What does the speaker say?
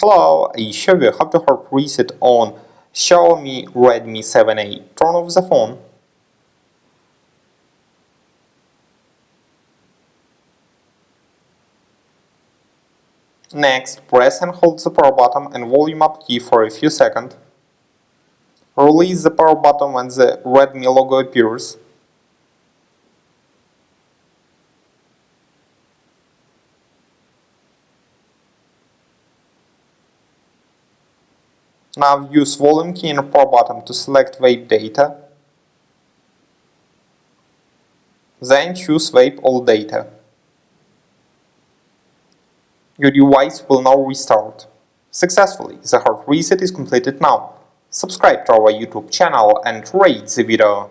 Hello, I show you how to hard reset on Xiaomi Redmi 7A. Turn off the phone. Next, press and hold the power button and volume up key for a few seconds. Release the power button when the Redmi logo appears. Now use volume key and power button to select vape data. Then choose vape all data. Your device will now restart. Successfully, the hard reset is completed now. Subscribe to our YouTube channel and rate the video.